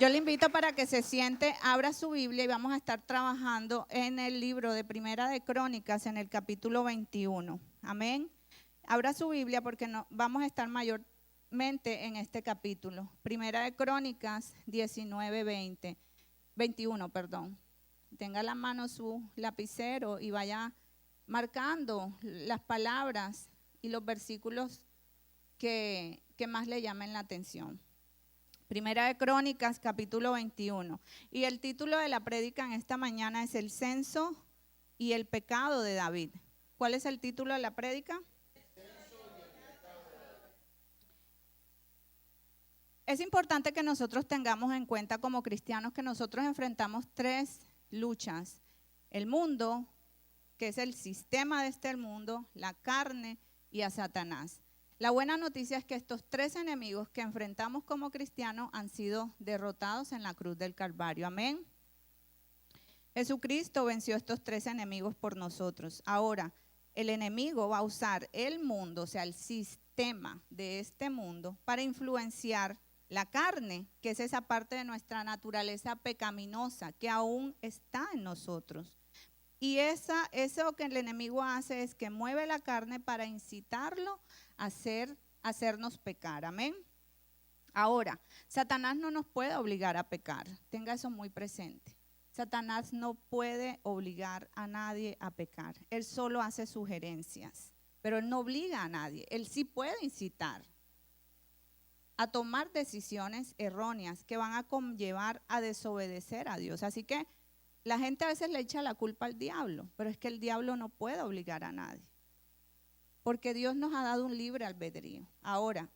Yo le invito para que se siente, abra su Biblia y vamos a estar trabajando en el libro de Primera de Crónicas en el capítulo 21. Amén. Abra su Biblia porque vamos a estar mayormente en este capítulo. Primera de Crónicas 21. Tenga a la mano su lapicero y vaya marcando las palabras y los versículos que más le llamen la atención. Primera de Crónicas, capítulo 21. Y el título de la prédica en esta mañana es El censo y el pecado de David. ¿Cuál es el título de la prédica? Es importante que nosotros tengamos en cuenta como cristianos que nosotros enfrentamos tres luchas. El mundo, que es el sistema de este mundo, la carne y a Satanás. La buena noticia es que estos tres enemigos que enfrentamos como cristianos han sido derrotados en la cruz del Calvario. Amén. Jesucristo venció estos tres enemigos por nosotros. Ahora, el enemigo va a usar el mundo, o sea, el sistema de este mundo, para influenciar la carne, que es esa parte de nuestra naturaleza pecaminosa que aún está en nosotros. Y eso que el enemigo hace es que mueve la carne para incitarlo a hacernos pecar. Amén. Ahora, Satanás no nos puede obligar a pecar. Tenga eso muy presente. Satanás no puede obligar a nadie a pecar. Él solo hace sugerencias, pero él no obliga a nadie. Él sí puede incitar a tomar decisiones erróneas que van a conllevar a desobedecer a Dios. Así que la gente a veces le echa la culpa al diablo, pero es que el diablo no puede obligar a nadie, porque Dios nos ha dado un libre albedrío. Ahora,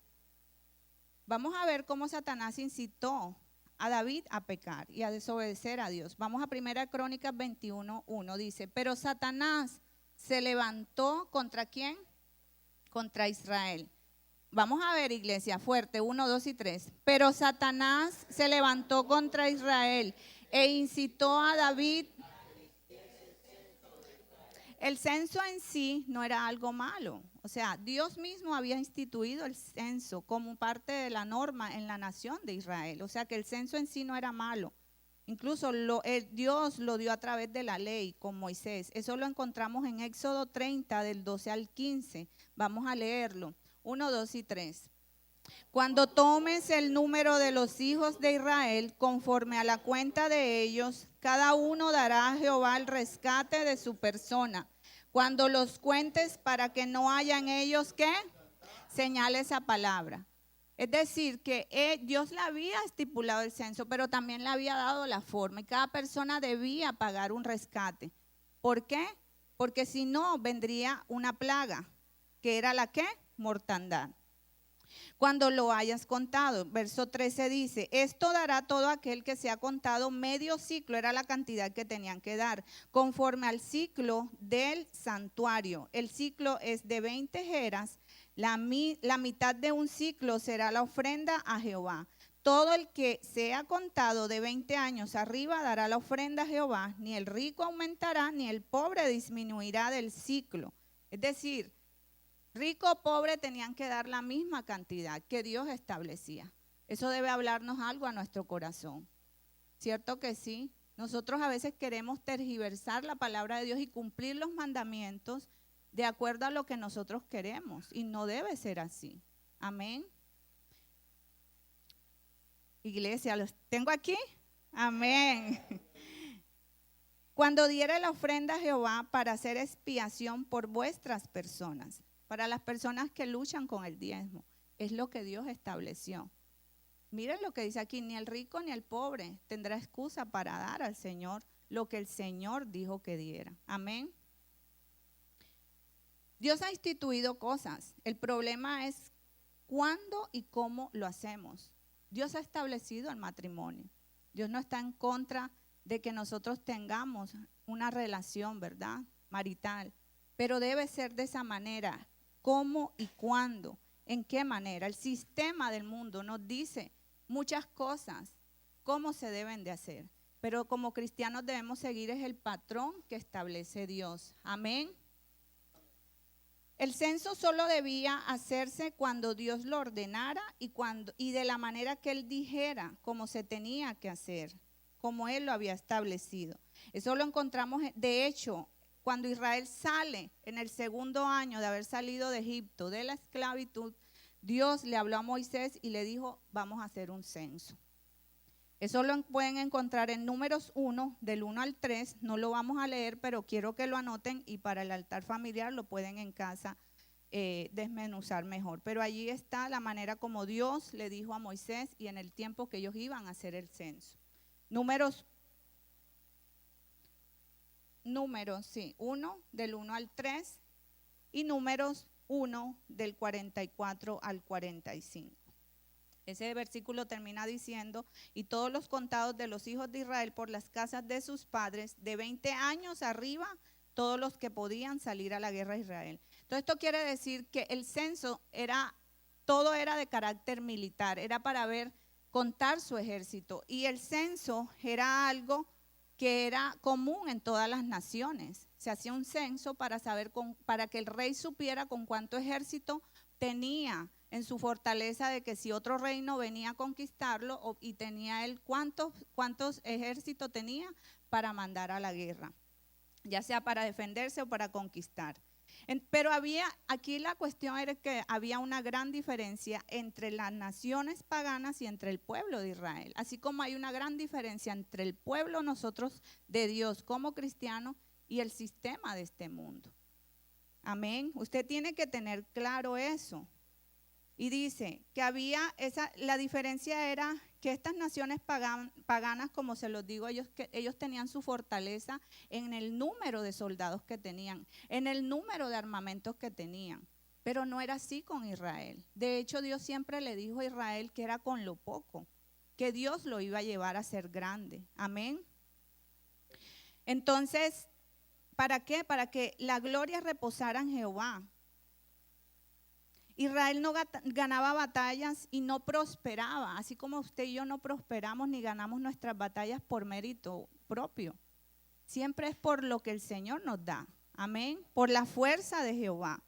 vamos a ver cómo Satanás incitó a David a pecar y a desobedecer a Dios. Vamos a 1 Crónicas 21:1, dice, pero Satanás se levantó ¿contra quién? Contra Israel. Vamos a ver, iglesia, fuerte, 1, 2 y 3. Pero Satanás se levantó contra Israel e incitó a David. El censo en sí no era algo malo. O sea, Dios mismo había instituido el censo como parte de la norma en la nación de Israel. O sea, que el censo en sí no era malo. Incluso Dios lo dio a través de la ley con Moisés. Eso lo encontramos en Éxodo 30, del 12 al 15. Vamos a leerlo. 1, 2 y 3. Cuando tomes el número de los hijos de Israel, conforme a la cuenta de ellos, cada uno dará a Jehová el rescate de su persona. Cuando los cuentes, para que no haya en ellos, ¿qué? Señale esa palabra. Es decir, que Dios le había estipulado el censo, pero también le había dado la forma. Y cada persona debía pagar un rescate. ¿Por qué? Porque si no, vendría una plaga, que era la ¿qué? Mortandad. Cuando lo hayas contado, verso 13 dice, esto dará todo aquel que se ha contado medio ciclo, era la cantidad que tenían que dar, conforme al ciclo del santuario. El ciclo es de 20 jeras, la mitad de un ciclo será la ofrenda a Jehová. Todo el que sea contado de 20 años arriba dará la ofrenda a Jehová, ni el rico aumentará, ni el pobre disminuirá del ciclo. Es decir, rico o pobre tenían que dar la misma cantidad que Dios establecía. Eso debe hablarnos algo a nuestro corazón. ¿Cierto que sí? Nosotros a veces queremos tergiversar la palabra de Dios y cumplir los mandamientos de acuerdo a lo que nosotros queremos. Y no debe ser así. Amén. Iglesia, ¿los tengo aquí? Amén. Cuando diere la ofrenda a Jehová para hacer expiación por vuestras personas, para las personas que luchan con el diezmo, es lo que Dios estableció. Miren lo que dice aquí, ni el rico ni el pobre tendrá excusa para dar al Señor lo que el Señor dijo que diera. Amén. Dios ha instituido cosas, el problema es cuándo y cómo lo hacemos. Dios ha establecido el matrimonio. Dios no está en contra de que nosotros tengamos una relación, ¿verdad? Marital, pero debe ser de esa manera. ¿Cómo y cuándo? ¿En qué manera? El sistema del mundo nos dice muchas cosas, cómo se deben de hacer. Pero como cristianos debemos seguir es el patrón que establece Dios. Amén. El censo solo debía hacerse cuando Dios lo ordenara y de la manera que Él dijera, como se tenía que hacer, como Él lo había establecido. Eso lo encontramos, de hecho, cuando Israel sale en el segundo año de haber salido de Egipto, de la esclavitud, Dios le habló a Moisés y le dijo, vamos a hacer un censo. Eso lo pueden encontrar en Números 1, del 1 al 3, no lo vamos a leer, pero quiero que lo anoten y para el altar familiar lo pueden en casa desmenuzar mejor. Pero allí está la manera como Dios le dijo a Moisés y en el tiempo que ellos iban a hacer el censo. Números, sí, 1, del 1 al 3 y Números 1, del 44 al 45. Ese versículo termina diciendo, y todos los contados de los hijos de Israel por las casas de sus padres, de 20 años arriba, todos los que podían salir a la guerra a Israel. Entonces esto quiere decir que el censo todo era de carácter militar, era para contar su ejército. Y el censo era algo que era común en todas las naciones. Se hacía un censo para saber, para que el rey supiera con cuánto ejército tenía en su fortaleza, de que si otro reino venía a conquistarlo y tenía él cuántos ejércitos tenía para mandar a la guerra, ya sea para defenderse o para conquistar. Pero aquí la cuestión era que había una gran diferencia entre las naciones paganas y entre el pueblo de Israel, así como hay una gran diferencia entre el pueblo nosotros de Dios como cristianos y el sistema de este mundo. Amén. Usted tiene que tener claro eso. Y dice que la diferencia era que estas naciones paganas, como se los digo, ellos tenían su fortaleza en el número de soldados que tenían, en el número de armamentos que tenían. Pero no era así con Israel. De hecho, Dios siempre le dijo a Israel que era con lo poco, que Dios lo iba a llevar a ser grande. Amén. Entonces, ¿para qué? Para que la gloria reposara en Jehová. Israel no ganaba batallas y no prosperaba, así como usted y yo no prosperamos ni ganamos nuestras batallas por mérito propio. Siempre es por lo que el Señor nos da, amén, por la fuerza de Jehová.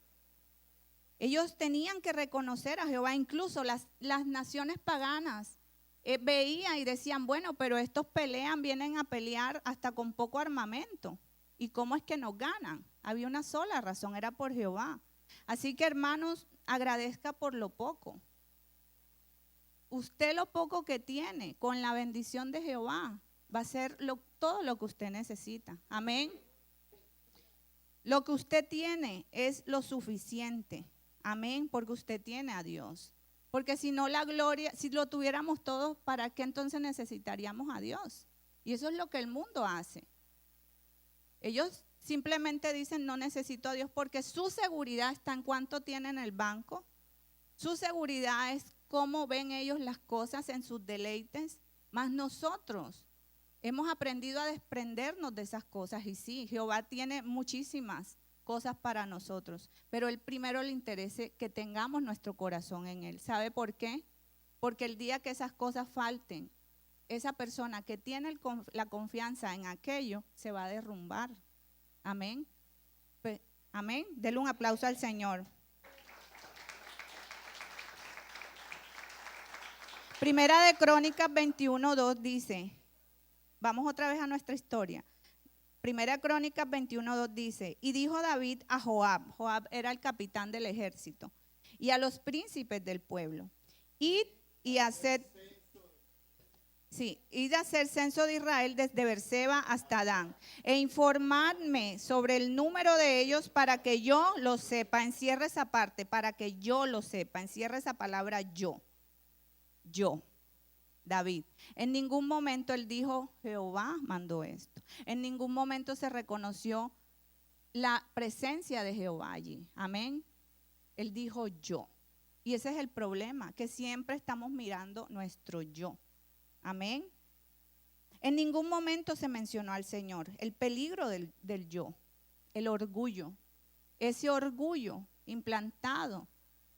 Ellos tenían que reconocer a Jehová, incluso las naciones paganas veían y decían, bueno, pero estos vienen a pelear hasta con poco armamento. ¿Y cómo es que nos ganan? Había una sola razón, era por Jehová. Así que, hermanos, agradezca por lo poco. Usted lo poco que tiene, con la bendición de Jehová, va a ser todo lo que usted necesita. Amén. Lo que usted tiene es lo suficiente. Amén, porque usted tiene a Dios. Porque si no, la gloria, si lo tuviéramos todos, ¿para qué entonces necesitaríamos a Dios? Y eso es lo que el mundo hace. Ellos simplemente dicen, no necesito a Dios, porque su seguridad está en cuánto tienen en el banco. Su seguridad es cómo ven ellos las cosas en sus deleites. Más nosotros hemos aprendido a desprendernos de esas cosas. Y sí, Jehová tiene muchísimas cosas para nosotros, pero Él primero le interesa que tengamos nuestro corazón en Él. ¿Sabe por qué? Porque el día que esas cosas falten, esa persona que tiene la confianza en aquello se va a derrumbar. Amén. Amén. Denle un aplauso al Señor. Primera de Crónicas 21:2 dice, vamos otra vez a nuestra historia. Primera de Crónicas 21:2 dice, y dijo David a Joab era el capitán del ejército, y a los príncipes del pueblo, id a hacer censo de Israel desde Berseba hasta Dan, e informadme sobre el número de ellos para que yo lo sepa. Encierra esa parte, para que yo lo sepa. Encierra esa palabra yo, David. En ningún momento él dijo, Jehová mandó esto. En ningún momento se reconoció la presencia de Jehová allí. Amén. Él dijo yo. Y ese es el problema, que siempre estamos mirando nuestro yo. Amén. En ningún momento se mencionó al Señor. El peligro del yo, el orgullo. Ese orgullo implantado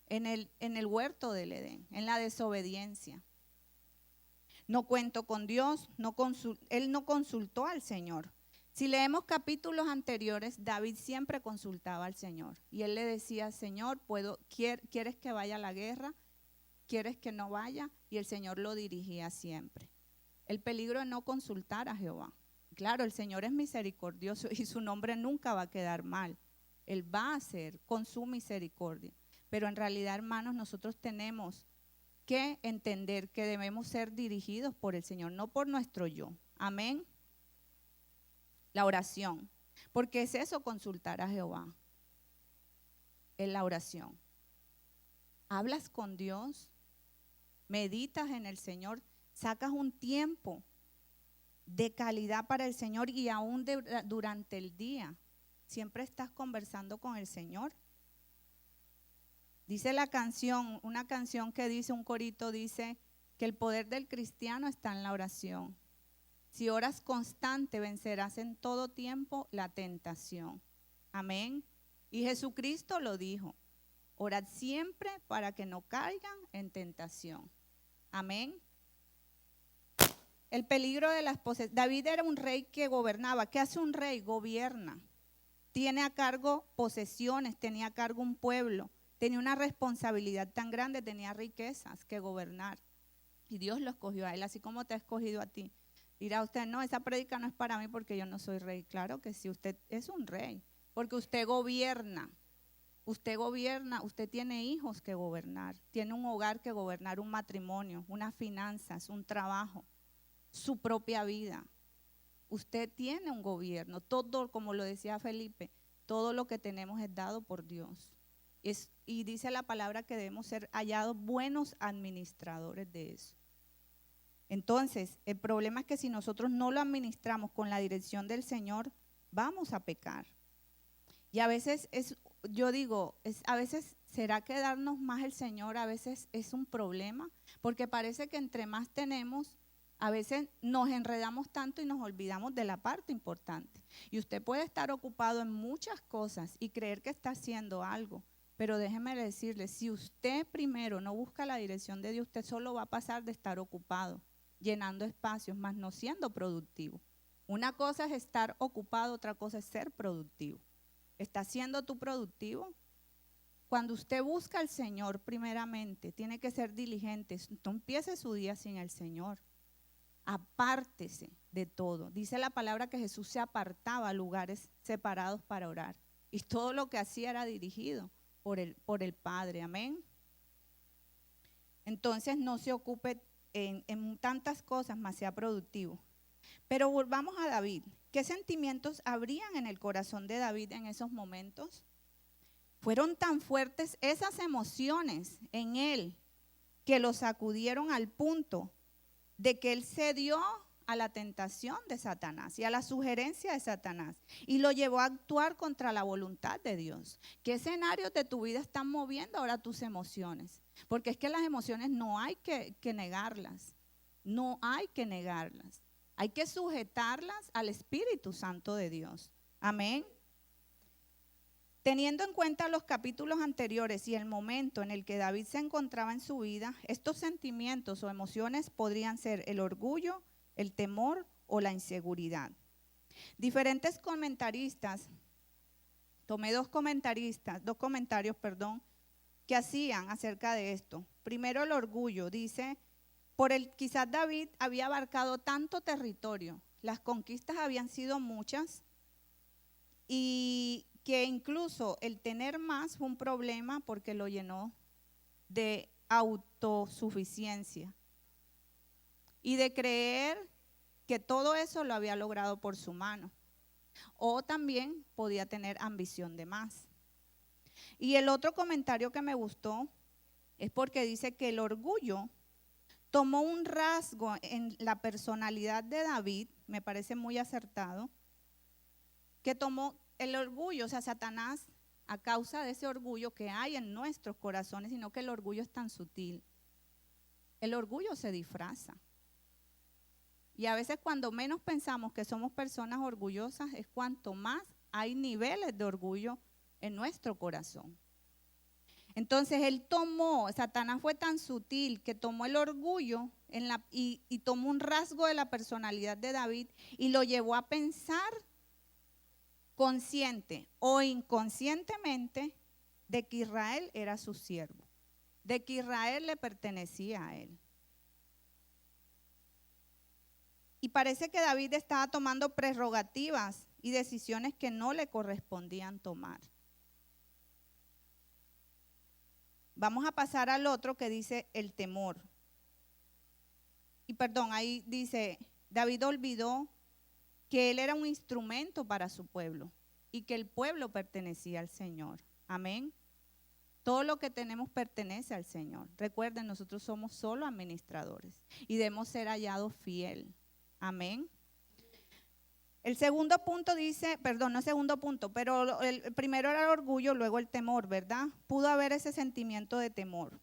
en el huerto del Edén, en la desobediencia. No cuento con Dios, él no consultó al Señor. Si leemos capítulos anteriores, David siempre consultaba al Señor y él le decía, Señor, ¿quieres que vaya a la guerra? ¿Quieres que no vaya? Y el Señor lo dirigía siempre. El peligro de no consultar a Jehová. Claro, el Señor es misericordioso y su nombre nunca va a quedar mal. Él va a hacer con su misericordia. Pero en realidad, hermanos, nosotros tenemos que entender que debemos ser dirigidos por el Señor, no por nuestro yo. Amén. La oración. Porque es eso, consultar a Jehová. Es la oración. Hablas con Dios, meditas en el Señor, sacas un tiempo de calidad para el Señor y aún durante el día. Siempre estás conversando con el Señor. Dice la canción, una canción que dice, un corito dice que el poder del cristiano está en la oración. Si oras constante, vencerás en todo tiempo la tentación. Amén. Y Jesucristo lo dijo, orad siempre para que no caigan en tentación. Amén. El peligro de las posesiones. David era un rey que gobernaba. ¿Qué hace un rey? Gobierna. Tiene a cargo posesiones, tenía a cargo un pueblo, tenía una responsabilidad tan grande, tenía riquezas que gobernar. Y Dios lo escogió a él, así como te ha escogido a ti. Dirá usted, no, esa prédica no es para mí porque yo no soy rey. Claro que sí, usted es un rey, porque usted gobierna. Usted tiene hijos que gobernar, tiene un hogar que gobernar, un matrimonio, unas finanzas, un trabajo, su propia vida. Usted tiene un gobierno, todo, como lo decía Felipe, todo lo que tenemos es dado por Dios. Y dice la palabra que debemos ser hallados buenos administradores de eso. Entonces, el problema es que si nosotros no lo administramos con la dirección del Señor, vamos a pecar. Y a veces a veces será que darnos más el Señor, a veces es un problema, porque parece que entre más tenemos, a veces nos enredamos tanto y nos olvidamos de la parte importante. Y usted puede estar ocupado en muchas cosas y creer que está haciendo algo, pero déjeme decirle, si usted primero no busca la dirección de Dios, usted solo va a pasar de estar ocupado, llenando espacios, más no siendo productivo. Una cosa es estar ocupado, otra cosa es ser productivo. ¿Estás siendo tú productivo? Cuando usted busca al Señor primeramente, tiene que ser diligente. No empiece su día sin el Señor. Apártese de todo. Dice la palabra que Jesús se apartaba a lugares separados para orar. Y todo lo que hacía era dirigido por el Padre. Amén. Entonces no se ocupe en tantas cosas, más sea productivo. Pero volvamos a David. ¿Qué sentimientos habrían en el corazón de David en esos momentos? Fueron tan fuertes esas emociones en él que lo sacudieron al punto de que él cedió a la tentación de Satanás y a la sugerencia de Satanás y lo llevó a actuar contra la voluntad de Dios. ¿Qué escenarios de tu vida están moviendo ahora tus emociones? Porque es que las emociones no hay que negarlas, no hay que negarlas. Hay que sujetarlas al Espíritu Santo de Dios. Amén. Teniendo en cuenta los capítulos anteriores y el momento en el que David se encontraba en su vida, estos sentimientos o emociones podrían ser el orgullo, el temor o la inseguridad. Diferentes comentaristas, tomé dos comentarios, que hacían acerca de esto. Primero, el orgullo, dice, quizás David había abarcado tanto territorio, las conquistas habían sido muchas y que incluso el tener más fue un problema porque lo llenó de autosuficiencia y de creer que todo eso lo había logrado por su mano. O también podía tener ambición de más. Y el otro comentario que me gustó es porque dice que el orgullo tomó un rasgo en la personalidad de David, me parece muy acertado, que tomó el orgullo, o sea, Satanás, a causa de ese orgullo que hay en nuestros corazones, sino que el orgullo es tan sutil. El orgullo se disfraza. Y a veces cuando menos pensamos que somos personas orgullosas, es cuanto más hay niveles de orgullo en nuestro corazón. Entonces Satanás fue tan sutil que tomó el orgullo y tomó un rasgo de la personalidad de David y lo llevó a pensar consciente o inconscientemente de que Israel era su siervo, de que Israel le pertenecía a él. Y parece que David estaba tomando prerrogativas y decisiones que no le correspondían tomar. Vamos a pasar al otro que dice el temor. Y perdón, ahí dice, David olvidó que él era un instrumento para su pueblo y que el pueblo pertenecía al Señor. Amén. Todo lo que tenemos pertenece al Señor. Recuerden, nosotros somos solo administradores y debemos ser hallados fiel. Amén. El segundo punto dice, perdón, no segundo punto, pero el primero era el orgullo, luego el temor, ¿verdad? Pudo haber ese sentimiento de temor.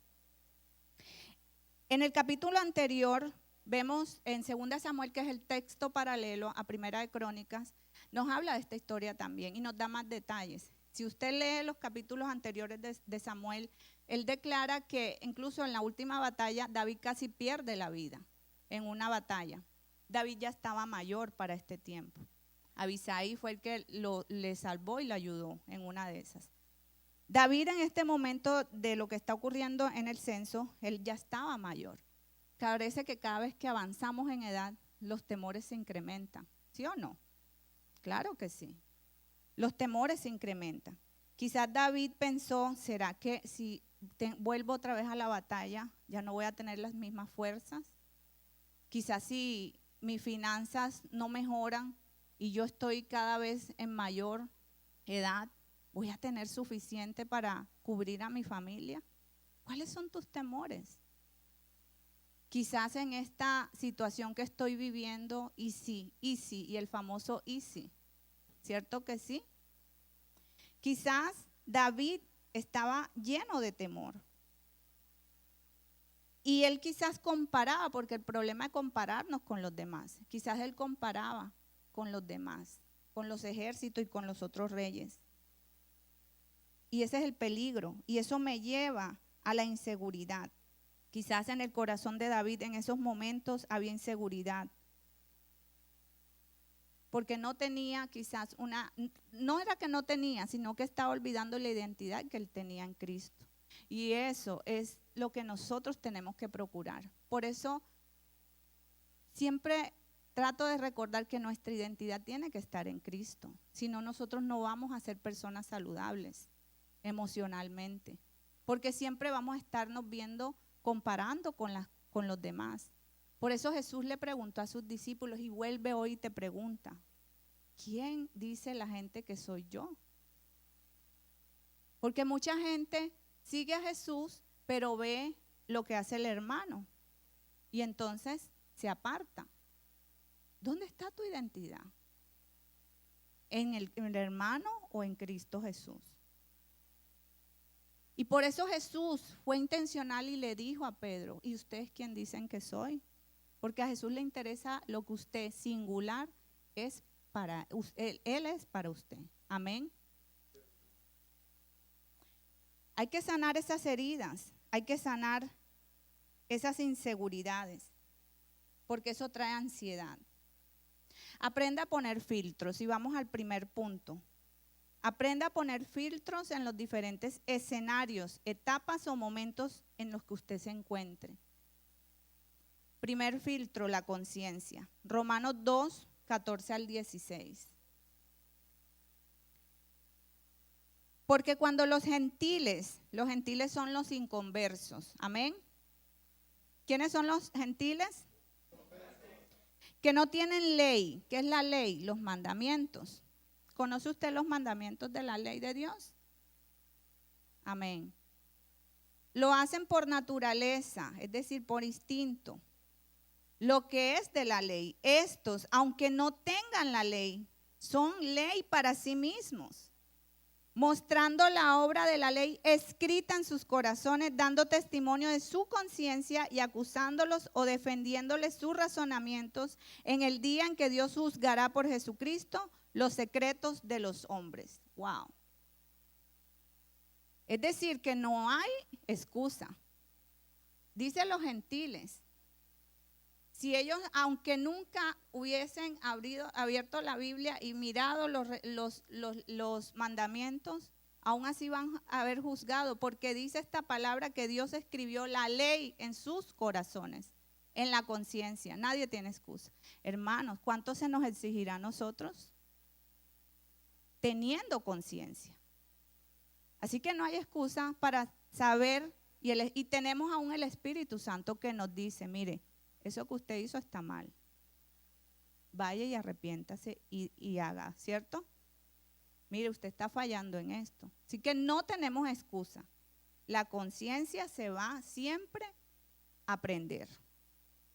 En el capítulo anterior, vemos en 2 Samuel, que es el texto paralelo a Primera de Crónicas, nos habla de esta historia también y nos da más detalles. Si usted lee los capítulos anteriores de Samuel, él declara que incluso en la última batalla, David casi pierde la vida en una batalla. David ya estaba mayor para este tiempo. Abisai fue el que le salvó y le ayudó en una de esas. David en este momento de lo que está ocurriendo en el censo, él ya estaba mayor. Parece que cada vez que avanzamos en edad, los temores se incrementan. ¿Sí o no? Claro que sí. Los temores se incrementan. Quizás David pensó, ¿será que si vuelvo otra vez a la batalla, ya no voy a tener las mismas fuerzas? Quizás si mis finanzas no mejoran y yo estoy cada vez en mayor edad, ¿voy a tener suficiente para cubrir a mi familia? ¿Cuáles son tus temores? Quizás en esta situación que estoy viviendo, y el famoso y sí, ¿cierto que sí? Quizás David estaba lleno de temor. Y él quizás comparaba, porque el problema es compararnos con los demás. Quizás él comparaba con los demás, con los ejércitos y con los otros reyes. Y ese es el peligro. Y eso me lleva a la inseguridad. Quizás en el corazón de David en esos momentos había inseguridad. Porque no tenía quizás no era que no tenía, sino que estaba olvidando la identidad que él tenía en Cristo. Y eso es lo que nosotros tenemos que procurar. Por eso siempre trato de recordar que nuestra identidad tiene que estar en Cristo. Si no, nosotros no vamos a ser personas saludables emocionalmente. Porque siempre vamos a estarnos viendo, comparando con los demás. Por eso Jesús le preguntó a sus discípulos y vuelve hoy y te pregunta, ¿quién dice la gente que soy yo? Porque mucha gente sigue a Jesús, pero ve lo que hace el hermano y entonces se aparta. ¿Dónde está tu identidad? ¿En el hermano o en Cristo Jesús? Y por eso Jesús fue intencional y le dijo a Pedro, ¿y ustedes quién dicen que soy? Porque a Jesús le interesa lo que usted singular es para usted, Él es para usted. Amén. Hay que sanar esas heridas, hay que sanar esas inseguridades, porque eso trae ansiedad. Aprenda a poner filtros y vamos al primer punto. Aprenda a poner filtros en los diferentes escenarios, etapas o momentos en los que usted se encuentre. Primer filtro, la conciencia. Romanos 2, 14 al 16. Porque cuando los gentiles son los inconversos, amén. ¿Quiénes son los gentiles? Que no tienen ley. ¿Qué es la ley? Los mandamientos. ¿Conoce usted los mandamientos de la ley de Dios? Amén. Lo hacen por naturaleza, es decir, por instinto. Lo que es de la ley, estos, aunque no tengan la ley, son ley para sí mismos, mostrando la obra de la ley escrita en sus corazones, dando testimonio de su conciencia y acusándolos o defendiéndoles sus razonamientos en el día en que Dios juzgará por Jesucristo los secretos de los hombres. Wow. Es decir, que no hay excusa. Dice los gentiles. Si ellos, aunque nunca hubiesen abierto la Biblia y mirado los mandamientos, aún así van a haber juzgado, porque dice esta palabra que Dios escribió la ley en sus corazones, en la conciencia. Nadie tiene excusa. Hermanos, ¿cuánto se nos exigirá a nosotros? Teniendo conciencia. Así que no hay excusa para saber, y tenemos aún el Espíritu Santo que nos dice, mire, eso que usted hizo está mal. Vaya y arrepiéntase y haga, ¿cierto? Mire, usted está fallando en esto. Así que no tenemos excusa. La conciencia se va siempre a aprender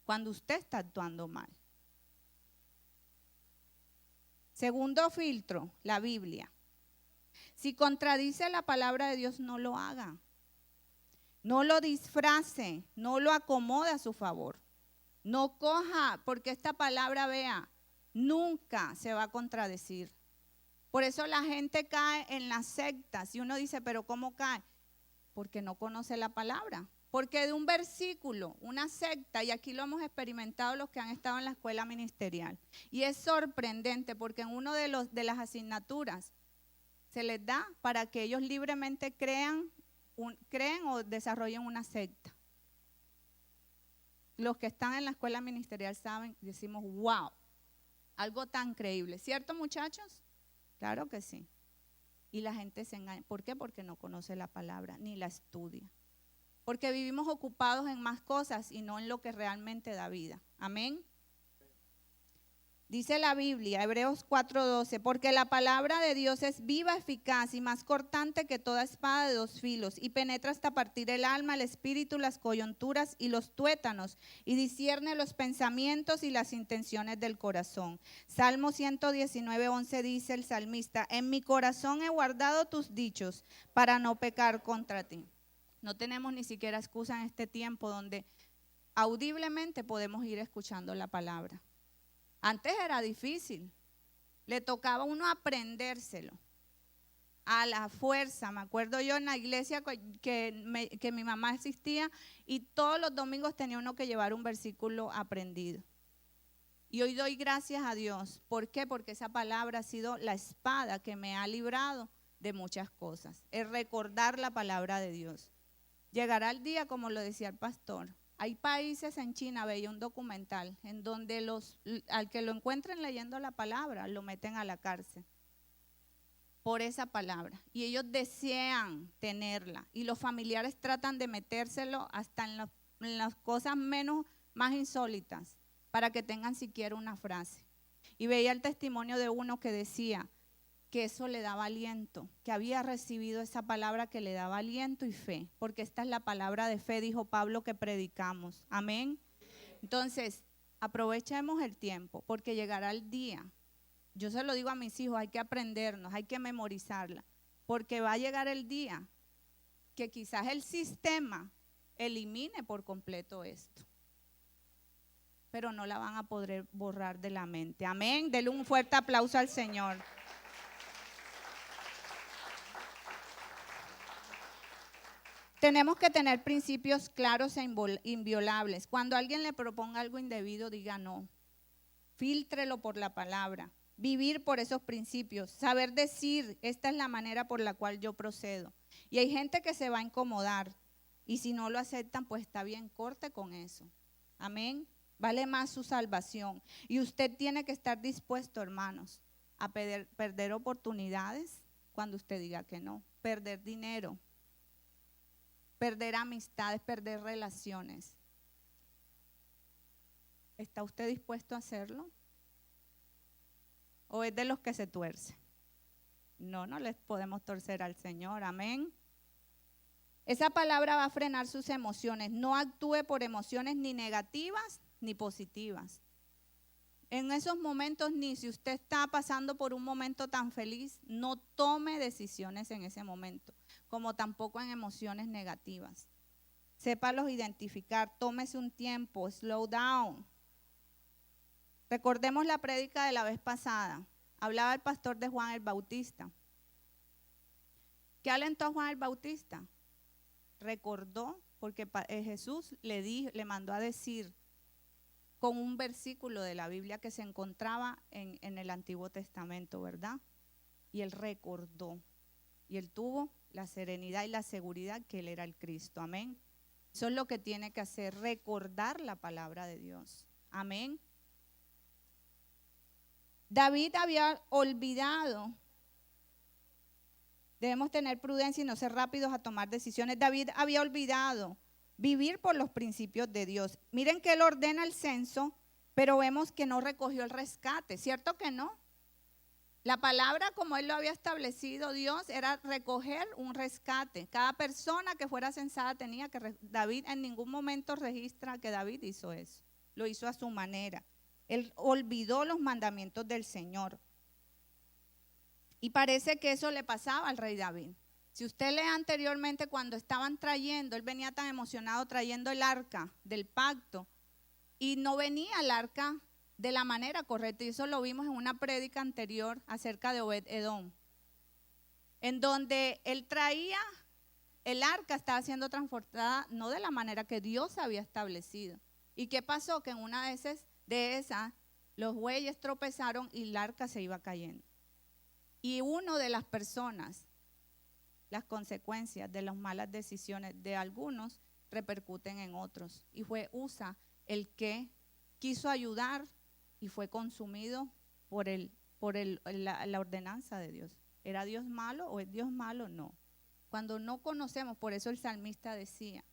cuando usted está actuando mal. Segundo filtro, la Biblia. Si contradice la palabra de Dios, no lo haga. No lo disfrace, no lo acomode a su favor. No coja, porque esta palabra, vea, nunca se va a contradecir. Por eso la gente cae en las sectas y uno dice, pero ¿cómo cae? Porque no conoce la palabra. Porque de un versículo, una secta, y aquí lo hemos experimentado los que han estado en la escuela ministerial, y es sorprendente porque en uno de las asignaturas se les da para que ellos libremente creen o desarrollen una secta. Los que están en la escuela ministerial saben, decimos, wow, algo tan creíble. ¿Cierto, muchachos? Claro que sí. Y la gente se engaña. ¿Por qué? Porque no conoce la palabra, ni la estudia. Porque vivimos ocupados en más cosas y no en lo que realmente da vida. Amén. Dice la Biblia, Hebreos 4:12, porque la palabra de Dios es viva, eficaz y más cortante que toda espada de dos filos, y penetra hasta partir el alma, el espíritu, las coyunturas y los tuétanos, y discierne los pensamientos y las intenciones del corazón. Salmo 119:11 dice el salmista, en mi corazón he guardado tus dichos para no pecar contra ti. No tenemos ni siquiera excusa en este tiempo donde audiblemente podemos ir escuchando la palabra. Antes era difícil, le tocaba a uno aprendérselo a la fuerza. Me acuerdo yo en la iglesia que mi mamá asistía y todos los domingos tenía uno que llevar un versículo aprendido. Y hoy doy gracias a Dios. ¿Por qué? Porque esa palabra ha sido la espada que me ha librado de muchas cosas. Es recordar la palabra de Dios. Llegará el día, como lo decía el pastor. Hay países en China, veía un documental, en donde al que lo encuentren leyendo la palabra, lo meten a la cárcel por esa palabra. Y ellos desean tenerla. Y los familiares tratan de metérselo hasta en las cosas más insólitas, para que tengan siquiera una frase. Y veía el testimonio de uno que decía que eso le daba aliento, que había recibido esa palabra que le daba aliento y fe, porque esta es la palabra de fe, dijo Pablo, que predicamos. Amén. Entonces, aprovechemos el tiempo, porque llegará el día. Yo se lo digo a mis hijos, hay que aprendernos, hay que memorizarla, porque va a llegar el día que quizás el sistema elimine por completo esto, pero no la van a poder borrar de la mente. Amén. Denle un fuerte aplauso al Señor. Tenemos que tener principios claros e inviolables. Cuando alguien le proponga algo indebido, diga no. Fíltrelo por la palabra. Vivir por esos principios. Saber decir, esta es la manera por la cual yo procedo. Y hay gente que se va a incomodar. Y si no lo aceptan, pues está bien, corte con eso. Amén. Vale más su salvación. Y usted tiene que estar dispuesto, hermanos, a perder oportunidades cuando usted diga que no. Perder dinero. Perder amistades, perder relaciones. ¿Está usted dispuesto a hacerlo? ¿O es de los que se tuerce? No les podemos torcer al Señor, amén. Esa palabra va a frenar sus emociones. No actúe por emociones ni negativas ni positivas. En esos momentos, ni si usted está pasando por un momento tan feliz, no tome decisiones en ese momento, como tampoco en emociones negativas. Sépalos identificar, tómese un tiempo, slow down. Recordemos la prédica de la vez pasada. Hablaba el pastor de Juan el Bautista. ¿Qué alentó a Juan el Bautista? Recordó, porque Jesús le mandó a decir, con un versículo de la Biblia que se encontraba en el Antiguo Testamento, ¿verdad? Y él recordó, y él tuvo la serenidad y la seguridad que él era el Cristo, amén. Eso es lo que tiene que hacer, recordar la palabra de Dios, amén. David había olvidado, debemos tener prudencia y no ser rápidos a tomar decisiones. David había olvidado vivir por los principios de Dios. Miren que él ordena el censo, pero vemos que no recogió el rescate, ¿cierto que no? La palabra, como él lo había establecido Dios, era recoger un rescate. Cada persona que fuera censada tenía que, David en ningún momento registra que David hizo eso, lo hizo a su manera. Él olvidó los mandamientos del Señor. Y parece que eso le pasaba al rey David. Si usted lee anteriormente cuando estaban trayendo, él venía tan emocionado trayendo el arca del pacto y no venía el arca de la manera correcta. Y eso lo vimos en una prédica anterior acerca de Obed-Edom, en donde él traía el arca, estaba siendo transportada no de la manera que Dios había establecido. ¿Y qué pasó? Que en una de esas los bueyes tropezaron y el arca se iba cayendo. Y uno de las personas, las consecuencias de las malas decisiones de algunos repercuten en otros. Y fue Usa el que quiso ayudar y fue consumido por la ordenanza de Dios. ¿Era Dios malo o es Dios malo? No. Cuando no conocemos, por eso el salmista decía,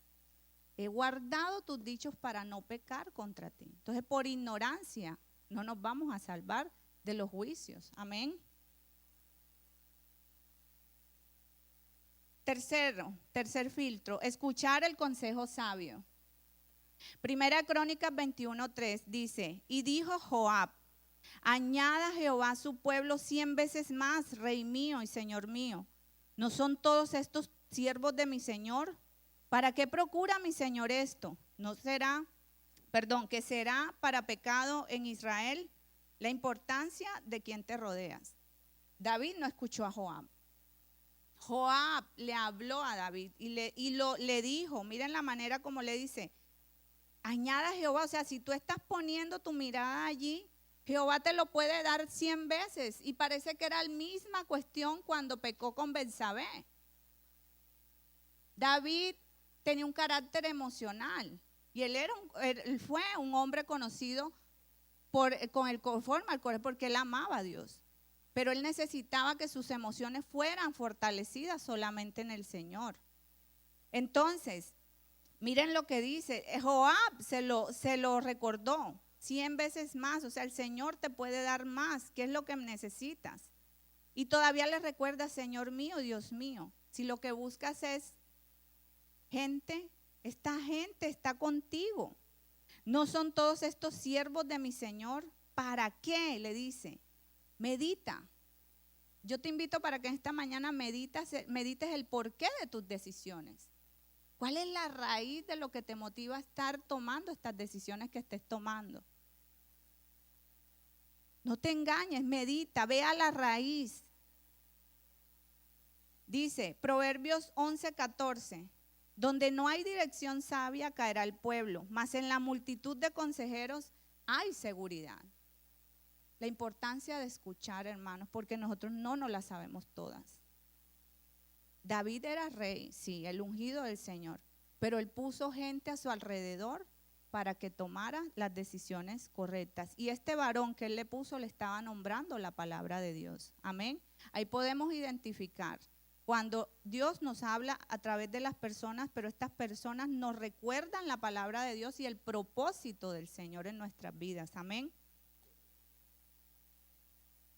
he guardado tus dichos para no pecar contra ti. Entonces, por ignorancia no nos vamos a salvar de los juicios. Amén. Tercer filtro, escuchar el consejo sabio. Primera Crónicas 21:3 dice, y dijo Joab, añada a Jehová a su pueblo 100 veces más, rey mío y señor mío. ¿No son todos estos siervos de mi señor? ¿Para qué procura mi señor esto? ¿Que será para pecado en Israel? La importancia de quien te rodeas. David no escuchó a Joab. Joab le habló a David y le dijo, miren la manera como le dice, añada a Jehová, o sea, si tú estás poniendo tu mirada allí, Jehová te lo puede dar 100 veces. Y parece que era la misma cuestión cuando pecó con Betsabé. David tenía un carácter emocional y él fue un hombre conocido conforme al corazón, porque él amaba a Dios. Pero él necesitaba que sus emociones fueran fortalecidas solamente en el Señor. Entonces, miren lo que dice, Joab se lo recordó 100 veces más, o sea, el Señor te puede dar más, ¿qué es lo que necesitas? Y todavía le recuerda, Señor mío, Dios mío, si lo que buscas es gente, esta gente está contigo. ¿No son todos estos siervos de mi Señor? ¿Para qué? Le dice. Medita. Yo te invito para que esta mañana medites el porqué de tus decisiones. ¿Cuál es la raíz de lo que te motiva a estar tomando estas decisiones que estés tomando? No te engañes, medita, ve a la raíz. Dice Proverbios 11:14, donde no hay dirección sabia caerá el pueblo, mas en la multitud de consejeros hay seguridad. La importancia de escuchar, hermanos, porque nosotros no nos las sabemos todas. David era rey, sí, el ungido del Señor, pero él puso gente a su alrededor para que tomara las decisiones correctas. Y este varón que él le puso le estaba nombrando la palabra de Dios. Amén. Ahí podemos identificar cuando Dios nos habla a través de las personas, pero estas personas nos recuerdan la palabra de Dios y el propósito del Señor en nuestras vidas. Amén.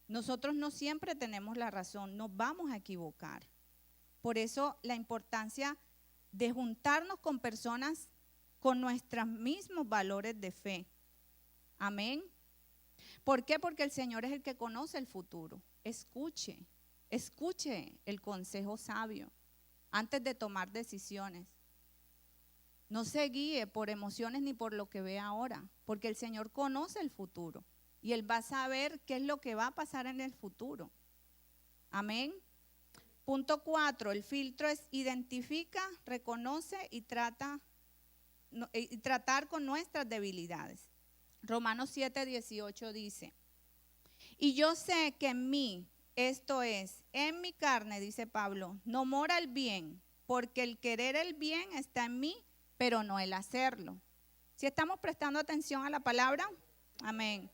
Nosotros no siempre tenemos la razón, nos vamos a equivocar. Por eso la importancia de juntarnos con personas con nuestros mismos valores de fe. Amén. ¿Por qué? Porque el Señor es el que conoce el futuro. Escuche el consejo sabio antes de tomar decisiones. No se guíe por emociones ni por lo que ve ahora, porque el Señor conoce el futuro. Y Él va a saber qué es lo que va a pasar en el futuro. Amén. Punto 4, el filtro es identifica, reconoce y tratar con nuestras debilidades. Romanos 7:18 dice, y yo sé que en mí, esto es, en mi carne, dice Pablo, no mora el bien, porque el querer el bien está en mí, pero no el hacerlo. ¿Sí estamos prestando atención a la palabra? Amén.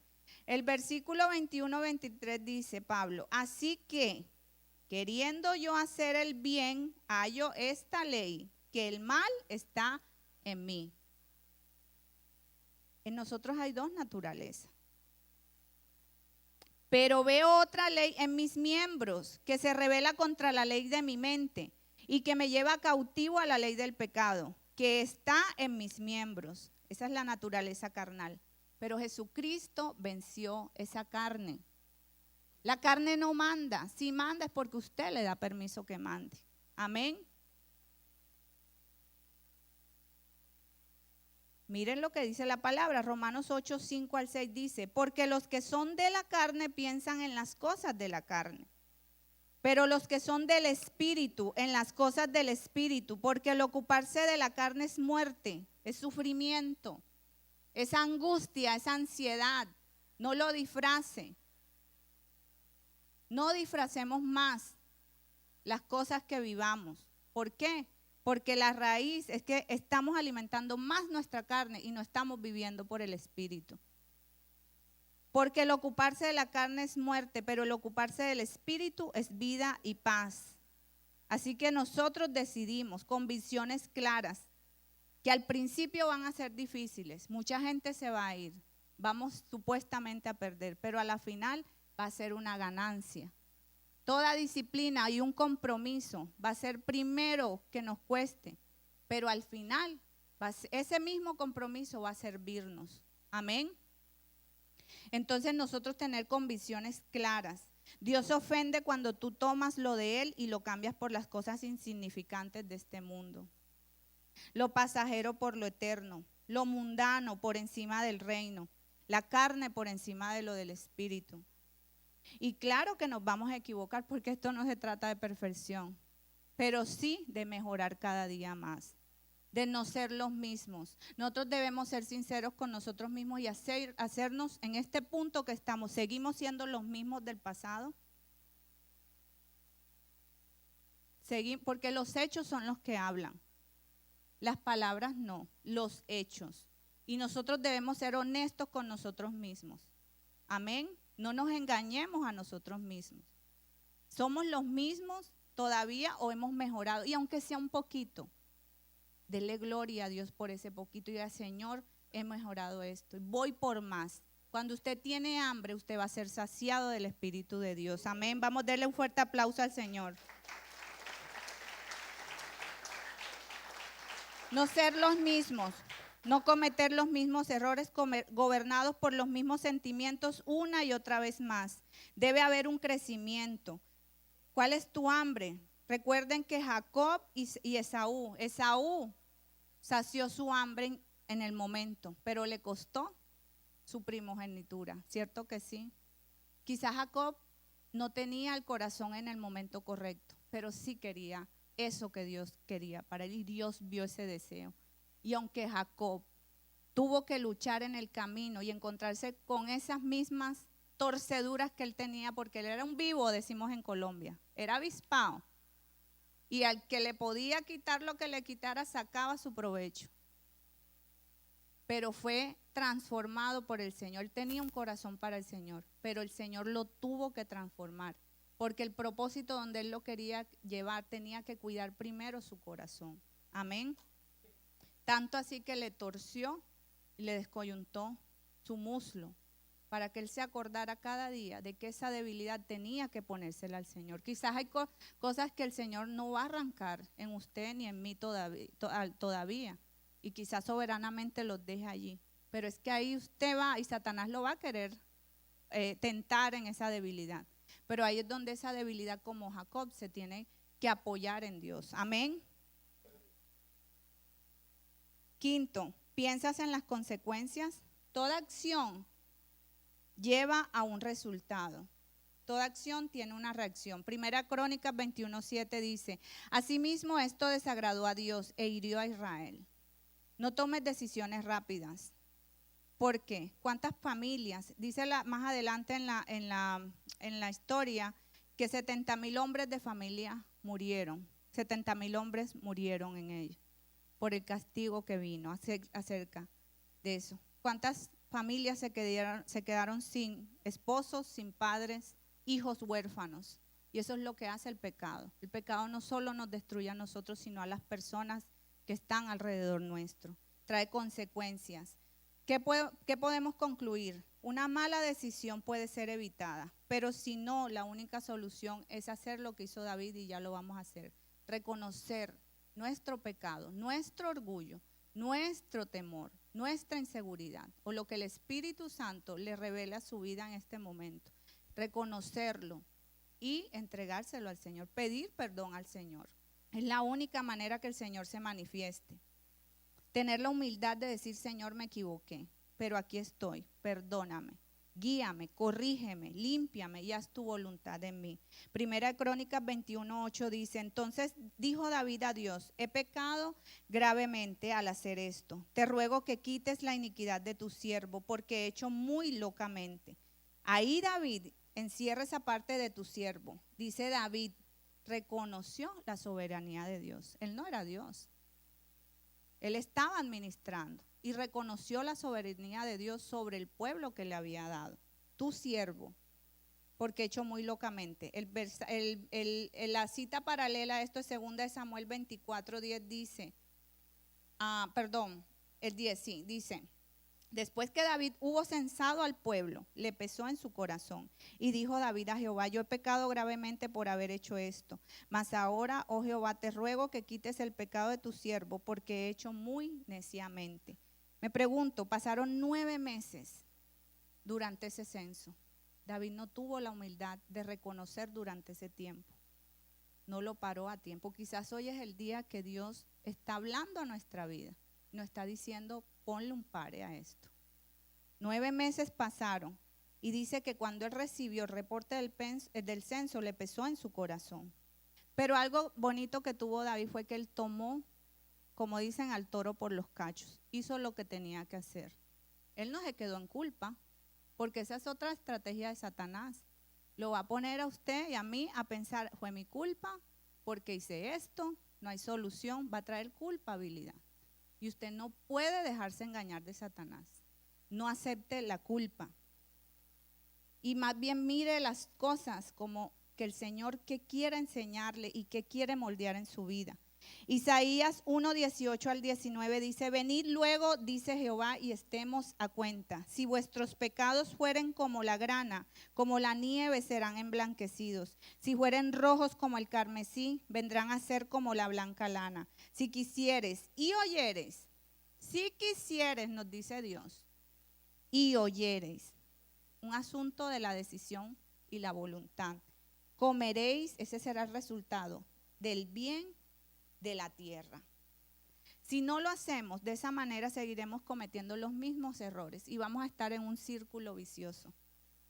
El versículo 21-23 dice Pablo, así que, queriendo yo hacer el bien, hallo esta ley, que el mal está en mí. En nosotros hay dos naturalezas. Pero veo otra ley en mis miembros que se rebela contra la ley de mi mente y que me lleva cautivo a la ley del pecado, que está en mis miembros. Esa es la naturaleza carnal. Pero Jesucristo venció esa carne. La carne no manda. Si manda es porque usted le da permiso que mande. Amén. Miren lo que dice la palabra, Romanos 8, 5 al 6 dice, porque los que son de la carne piensan en las cosas de la carne, pero los que son del Espíritu, en las cosas del Espíritu, porque el ocuparse de la carne es muerte, es sufrimiento, es angustia, es ansiedad. No lo disfrace. No disfracemos más las cosas que vivamos. ¿Por qué? Porque la raíz es que estamos alimentando más nuestra carne y no estamos viviendo por el Espíritu. Porque el ocuparse de la carne es muerte, pero el ocuparse del Espíritu es vida y paz. Así que nosotros decidimos con visiones claras que al principio van a ser difíciles. Mucha gente se va a ir. Vamos supuestamente a perder, pero a la final va a ser una ganancia. Toda disciplina y un compromiso va a ser primero que nos cueste, pero al final ese mismo compromiso va a servirnos. Amén. Entonces nosotros tener convicciones claras. Dios se ofende cuando tú tomas lo de Él y lo cambias por las cosas insignificantes de este mundo. Lo pasajero por lo eterno, lo mundano por encima del reino, la carne por encima de lo del Espíritu. Y claro que nos vamos a equivocar porque esto no se trata de perfección, pero sí de mejorar cada día más, de no ser los mismos. Nosotros debemos ser sinceros con nosotros mismos y hacernos en este punto que estamos. ¿Seguimos siendo los mismos del pasado? Porque los hechos son los que hablan. Las palabras no, los hechos. Y nosotros debemos ser honestos con nosotros mismos. Amén. No nos engañemos a nosotros mismos. ¿Somos los mismos todavía o hemos mejorado? Y aunque sea un poquito, dele gloria a Dios por ese poquito y diga, Señor, he mejorado esto. Voy por más. Cuando usted tiene hambre, usted va a ser saciado del Espíritu de Dios. Amén. Vamos a darle un fuerte aplauso al Señor. No ser los mismos. No cometer los mismos errores, gobernados por los mismos sentimientos una y otra vez más. Debe haber un crecimiento. ¿Cuál es tu hambre? Recuerden que Jacob y Esaú sació su hambre en el momento, pero le costó su primogenitura, ¿cierto que sí? Quizás Jacob no tenía el corazón en el momento correcto, pero sí quería eso que Dios quería para él y Dios vio ese deseo. Y aunque Jacob tuvo que luchar en el camino y encontrarse con esas mismas torceduras que él tenía, porque él era un vivo, decimos en Colombia, era avispado. Y al que le podía quitar lo que le quitara, sacaba su provecho. Pero fue transformado por el Señor. Él tenía un corazón para el Señor, pero el Señor lo tuvo que transformar, porque el propósito donde él lo quería llevar tenía que cuidar primero su corazón. Amén. Tanto así que le torció y le descoyuntó su muslo para que él se acordara cada día de que esa debilidad tenía que ponérsela al Señor. Quizás hay cosas que el Señor no va a arrancar en usted ni en mí todavía y quizás soberanamente los deje allí. Pero es que ahí usted va y Satanás lo va a querer tentar en esa debilidad. Pero ahí es donde esa debilidad, como Jacob, se tiene que apoyar en Dios. Amén. Quinto, ¿piensas en las consecuencias? Toda acción lleva a un resultado. Toda acción tiene una reacción. Primera Crónicas 21:7 dice, asimismo esto desagradó a Dios e hirió a Israel. No tomes decisiones rápidas. ¿Por qué? ¿Cuántas familias? Dice más adelante en la historia que 70,000 hombres de familia murieron. 70,000 hombres murieron en ello por el castigo que vino acerca de eso. ¿Cuántas familias se quedaron sin esposos, sin padres, hijos huérfanos? Y eso es lo que hace el pecado. El pecado no solo nos destruye a nosotros, sino a las personas que están alrededor nuestro. Trae consecuencias. ¿Qué podemos concluir? Una mala decisión puede ser evitada, pero si no, la única solución es hacer lo que hizo David y ya lo vamos a hacer. Reconocer nuestro pecado, nuestro orgullo, nuestro temor, nuestra inseguridad o lo que el Espíritu Santo le revela a su vida en este momento. Reconocerlo y entregárselo al Señor, pedir perdón al Señor. Es la única manera que el Señor se manifieste. Tener la humildad de decir, Señor, me equivoqué, pero aquí estoy, perdóname, guíame, corrígeme, límpiame y haz tu voluntad en mí. Primera Crónicas 21:8 dice, entonces dijo David a Dios, he pecado gravemente al hacer esto. Te ruego que quites la iniquidad de tu siervo, porque he hecho muy locamente. Ahí David encierra esa parte de tu siervo. Dice David, reconoció la soberanía de Dios. Él no era Dios. Él estaba administrando y reconoció la soberanía de Dios sobre el pueblo que le había dado. Tu siervo, porque hecho muy locamente. La cita paralela a esto es 2 Samuel 24:10 dice, el 10 sí, dice, después que David hubo censado al pueblo, le pesó en su corazón. Y dijo David a Jehová, yo he pecado gravemente por haber hecho esto. Mas ahora, oh Jehová, te ruego que quites el pecado de tu siervo, porque he hecho muy neciamente. Me pregunto, pasaron 9 meses durante ese censo. David no tuvo la humildad de reconocer durante ese tiempo. No lo paró a tiempo. Quizás hoy es el día que Dios está hablando a nuestra vida. Nos está diciendo, ponle un pare a esto. 9 meses pasaron y dice que cuando él recibió el reporte del censo le pesó en su corazón. Pero algo bonito que tuvo David fue que él tomó, como dicen, al toro por los cachos. Hizo lo que tenía que hacer. Él no se quedó en culpa, porque esa es otra estrategia de Satanás. Lo va a poner a usted y a mí a pensar, fue mi culpa porque hice esto, no hay solución, va a traer culpabilidad. Y usted no puede dejarse engañar de Satanás. No acepte la culpa. Y más bien mire las cosas como que el Señor que quiere enseñarle y que quiere moldear en su vida. Isaías 1:18-19 dice, venid luego, dice Jehová, y estemos a cuenta. Si vuestros pecados fueren como la grana, como la nieve serán emblanquecidos. Si fueren rojos como el carmesí, vendrán a ser como la blanca lana. Si quisieres y oyeres, si quisieres, nos dice Dios, y oyereis. Un asunto de la decisión y la voluntad. Comeréis, ese será el resultado, del bien de la tierra. Si no lo hacemos de esa manera, seguiremos cometiendo los mismos errores y vamos a estar en un círculo vicioso.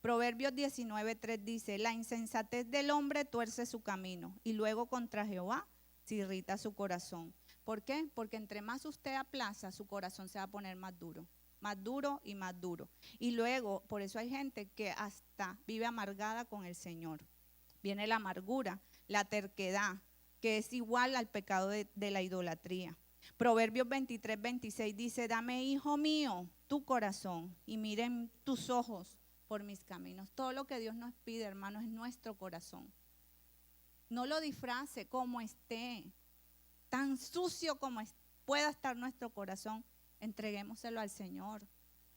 Proverbios 19:3 dice, la insensatez del hombre tuerce su camino y luego contra Jehová se irrita su corazón. ¿Por qué? Porque entre más usted aplaza, su corazón se va a poner más duro y más duro. Y luego, por eso hay gente que hasta vive amargada con el Señor. Viene la amargura, la terquedad, que es igual al pecado de la idolatría. Proverbios 23:26 dice, dame, hijo mío, tu corazón y miren tus ojos por mis caminos. Todo lo que Dios nos pide, hermano, es nuestro corazón. No lo disfrace como esté, tan sucio como pueda estar nuestro corazón, entreguémoselo al Señor.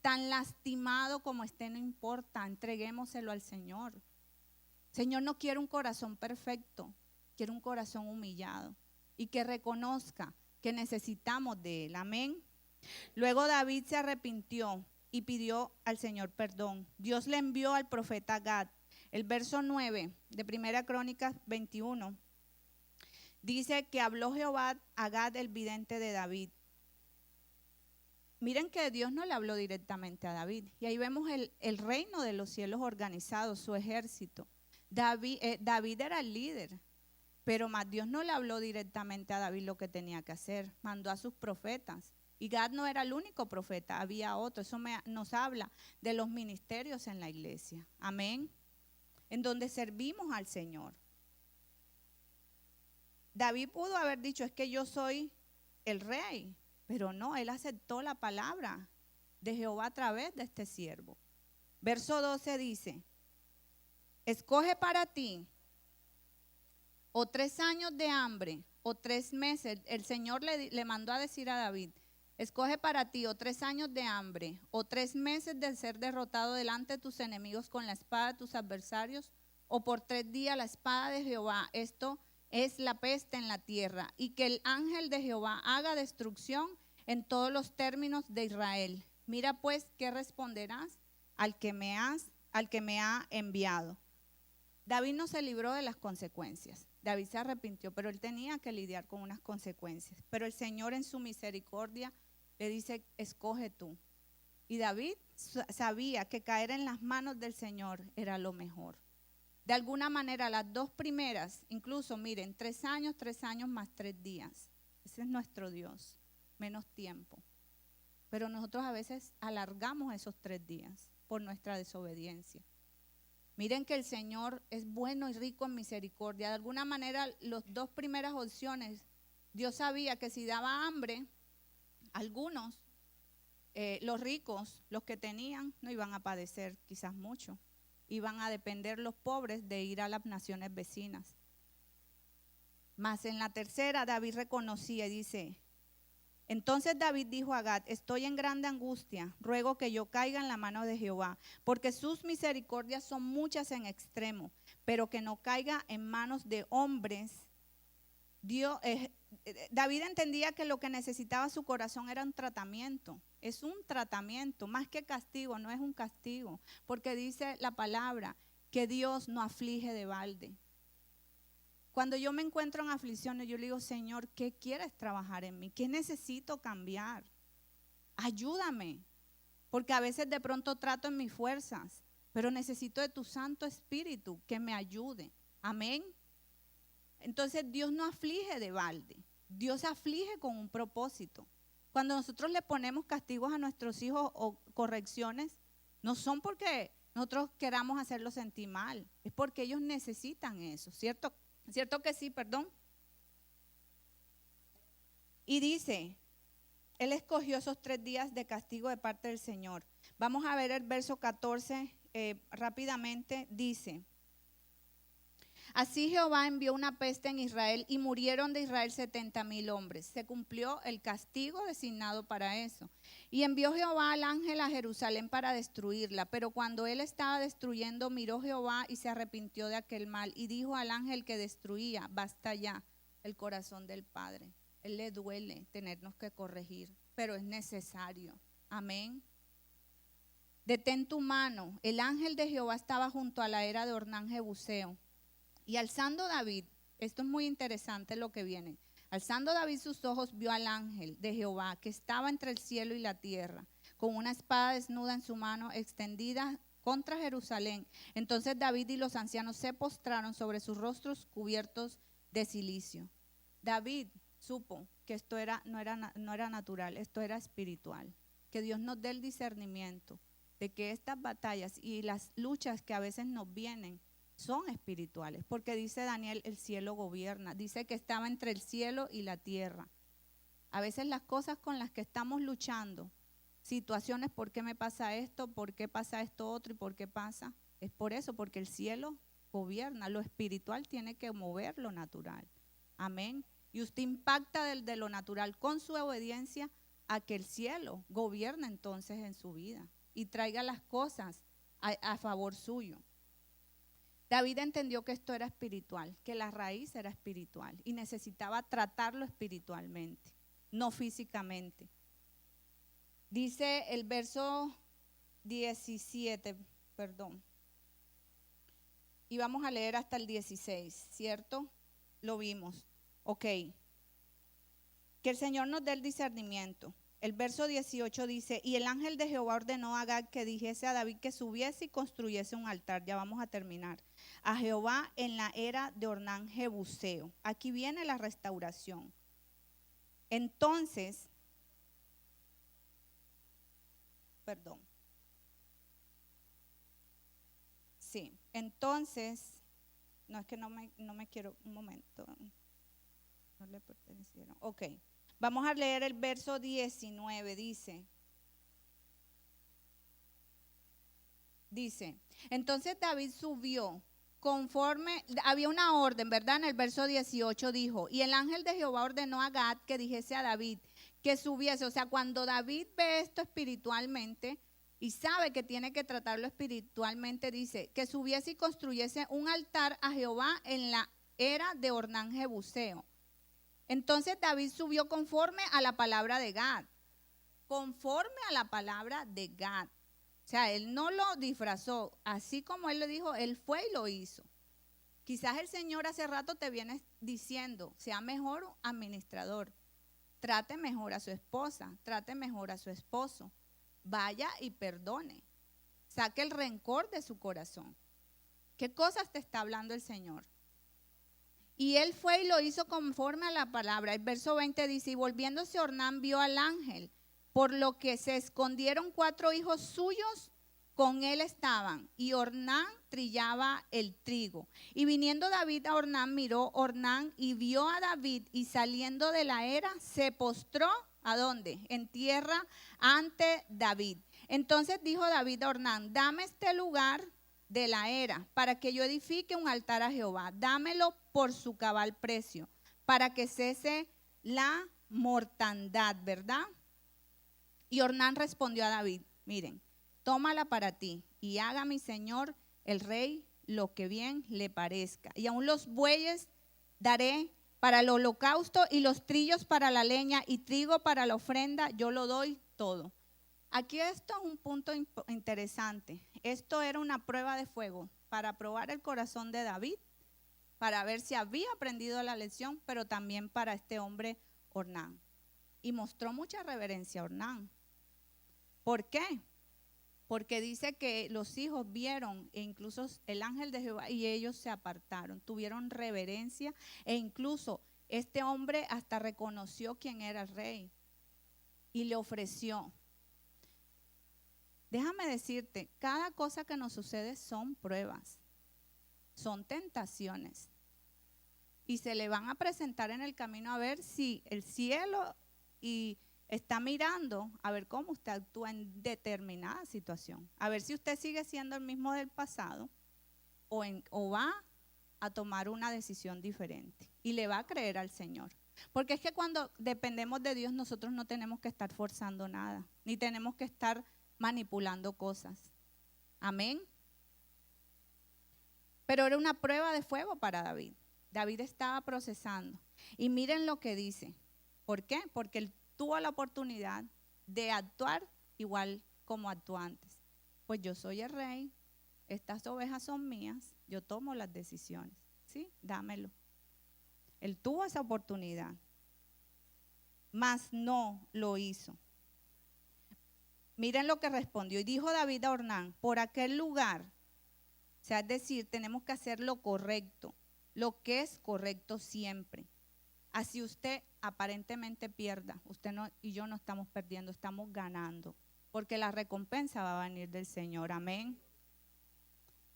Tan lastimado como esté, no importa, entreguémoselo al Señor. Señor no quiere un corazón perfecto, quiere un corazón humillado y que reconozca que necesitamos de Él. Amén. Luego David se arrepintió y pidió al Señor perdón. Dios le envió al profeta Gad. El verso 9 de Primera Crónicas 21 dice que habló Jehová a Gad, el vidente de David. Miren que Dios no le habló directamente a David. Y ahí vemos el reino de los cielos organizado, su ejército. David era el líder, pero más Dios no le habló directamente a David lo que tenía que hacer. Mandó a sus profetas. Y Gad no era el único profeta, había otro. Eso nos habla de los ministerios en la iglesia. Amén. En donde servimos al Señor. David pudo haber dicho, es que yo soy el rey, pero no, él aceptó la palabra de Jehová a través de este siervo. Verso 12 dice, escoge para ti o 3 años de hambre o 3 meses. El Señor le mandó a decir a David, escoge para ti o 3 años de hambre o 3 meses de ser derrotado delante de tus enemigos con la espada de tus adversarios, o por 3 días la espada de Jehová. Esto es la peste en la tierra, y que el ángel de Jehová haga destrucción en todos los términos de Israel. Mira pues qué responderás al que me ha enviado. David no se libró de las consecuencias. David se arrepintió, pero él tenía que lidiar con unas consecuencias. Pero el Señor en su misericordia le dice, escoge tú. Y David sabía que caer en las manos del Señor era lo mejor. De alguna manera, las 2 primeras, incluso miren, 3 años más 3 días. Ese es nuestro Dios, menos tiempo. Pero nosotros a veces alargamos esos 3 días por nuestra desobediencia. Miren que el Señor es bueno y rico en misericordia. De alguna manera, las 2 primeras opciones, Dios sabía que si daba hambre, algunos, los ricos, los que tenían, no iban a padecer quizás mucho. Iban a depender los pobres de ir a las naciones vecinas. Mas en la tercera, David reconocía y dice, entonces David dijo a Gad, estoy en grande angustia, ruego que yo caiga en la mano de Jehová, porque sus misericordias son muchas en extremo, pero que no caiga en manos de hombres. David entendía que lo que necesitaba su corazón era un tratamiento. Es un tratamiento, más que castigo, no es un castigo, porque dice la palabra que Dios no aflige de balde. Cuando yo me encuentro en aflicciones, yo le digo, Señor, ¿qué quieres trabajar en mí? ¿Qué necesito cambiar? Ayúdame, porque a veces de pronto trato en mis fuerzas, pero necesito de tu Santo Espíritu que me ayude. Amén. Entonces Dios no aflige de balde, Dios aflige con un propósito. Cuando nosotros le ponemos castigos a nuestros hijos o correcciones, no son porque nosotros queramos hacerlos sentir mal, es porque ellos necesitan eso, ¿cierto? ¿Cierto que sí? Perdón. Y dice, él escogió esos 3 días de castigo de parte del Señor. Vamos a ver el verso 14 rápidamente, dice, así Jehová envió una peste en Israel y murieron de Israel 70,000 hombres. Se cumplió el castigo designado para eso. Y envió Jehová al ángel a Jerusalén para destruirla. Pero cuando él estaba destruyendo, miró Jehová y se arrepintió de aquel mal. Y dijo al ángel que destruía, basta ya el corazón del Padre. Él le duele tenernos que corregir, pero es necesario. Amén. Detén tu mano. El ángel de Jehová estaba junto a la era de Ornán Jebuseo. Y alzando David, esto es muy interesante lo que viene, alzando David sus ojos vio al ángel de Jehová que estaba entre el cielo y la tierra, con una espada desnuda en su mano extendida contra Jerusalén. Entonces David y los ancianos se postraron sobre sus rostros cubiertos de cilicio. David supo que esto no era natural, esto era espiritual. Que Dios nos dé el discernimiento de que estas batallas y las luchas que a veces nos vienen son espirituales, porque dice Daniel, el cielo gobierna, dice que estaba entre el cielo y la tierra. A veces las cosas con las que estamos luchando, situaciones, ¿por qué me pasa esto? ¿Por qué pasa esto otro? ¿Y por qué pasa? Es por eso, porque el cielo gobierna, lo espiritual tiene que mover lo natural. Amén. Y usted impacta de lo natural con su obediencia a que el cielo gobierne entonces en su vida y traiga las cosas a favor suyo. David entendió que esto era espiritual, que la raíz era espiritual y necesitaba tratarlo espiritualmente, no físicamente. Dice el verso 17, y vamos a leer hasta el 16, ¿cierto? Lo vimos, ok. Que el Señor nos dé el discernimiento. El verso 18 dice, y el ángel de Jehová ordenó a Gad que dijese a David que subiese y construyese un altar. Ya vamos a terminar. A Jehová en la era de Ornán Jebuseo. Aquí viene la restauración. Entonces, perdón. Sí, entonces, no es que no me quiero, un momento, no le pertenecieron. Ok, vamos a leer el verso 19, dice, entonces David subió conforme, había una orden, ¿verdad? En el verso 18 dijo, y el ángel de Jehová ordenó a Gad que dijese a David que subiese. O sea, cuando David ve esto espiritualmente y sabe que tiene que tratarlo espiritualmente, dice que subiese y construyese un altar a Jehová en la era de Ornán Jebuseo. Entonces David subió conforme a la palabra de Gad, conforme a la palabra de Gad. O sea, él no lo disfrazó, así como él le dijo, él fue y lo hizo. Quizás el Señor hace rato te viene diciendo, sea mejor administrador, trate mejor a su esposa, trate mejor a su esposo, vaya y perdone, saque el rencor de su corazón. ¿Qué cosas te está hablando el Señor? Y él fue y lo hizo conforme a la palabra. El verso 20 dice, y volviéndose Ornán vio al ángel, por lo que se escondieron 4 hijos suyos, con él estaban, y Ornán trillaba el trigo. Y viniendo David a Ornán, miró Ornán y vio a David, y saliendo de la era, se postró, ¿a dónde? En tierra ante David. Entonces dijo David a Ornán, dame este lugar de la era, para que yo edifique un altar a Jehová, dámelo por su cabal precio, para que cese la mortandad, ¿verdad? Y Ornán respondió a David, miren, tómala para ti y haga mi señor el rey lo que bien le parezca. Y aún los bueyes daré para el holocausto y los trillos para la leña y trigo para la ofrenda, yo lo doy todo. Aquí esto es un punto interesante. Esto era una prueba de fuego para probar el corazón de David, para ver si había aprendido la lección, pero también para este hombre Ornán. Y mostró mucha reverencia a Ornán. ¿Por qué? Porque dice que los hijos vieron, e incluso el ángel de Jehová, y ellos se apartaron, tuvieron reverencia, e incluso este hombre hasta reconoció quién era el rey y le ofreció. Déjame decirte, cada cosa que nos sucede son pruebas, son tentaciones. Y se le van a presentar en el camino a ver si el cielo está mirando, a ver cómo usted actúa en determinada situación. A ver si usted sigue siendo el mismo del pasado o va a tomar una decisión diferente. Y le va a creer al Señor. Porque es que cuando dependemos de Dios, nosotros no tenemos que estar forzando nada, ni tenemos que estar manipulando cosas. Amén. Pero era una prueba de fuego para David. David estaba procesando. Y miren lo que dice. ¿Por qué? Porque él tuvo la oportunidad de actuar igual como actuó antes. Pues yo soy el rey, estas ovejas son mías, yo tomo las decisiones. ¿Sí? Dámelo. Él tuvo esa oportunidad, mas no lo hizo. Miren lo que respondió. Y dijo David a Ornán, por aquel lugar, o sea, es decir, tenemos que hacer lo correcto, lo que es correcto siempre. Así usted aparentemente pierda, usted no, y yo no estamos perdiendo, estamos ganando, porque la recompensa va a venir del Señor. Amén.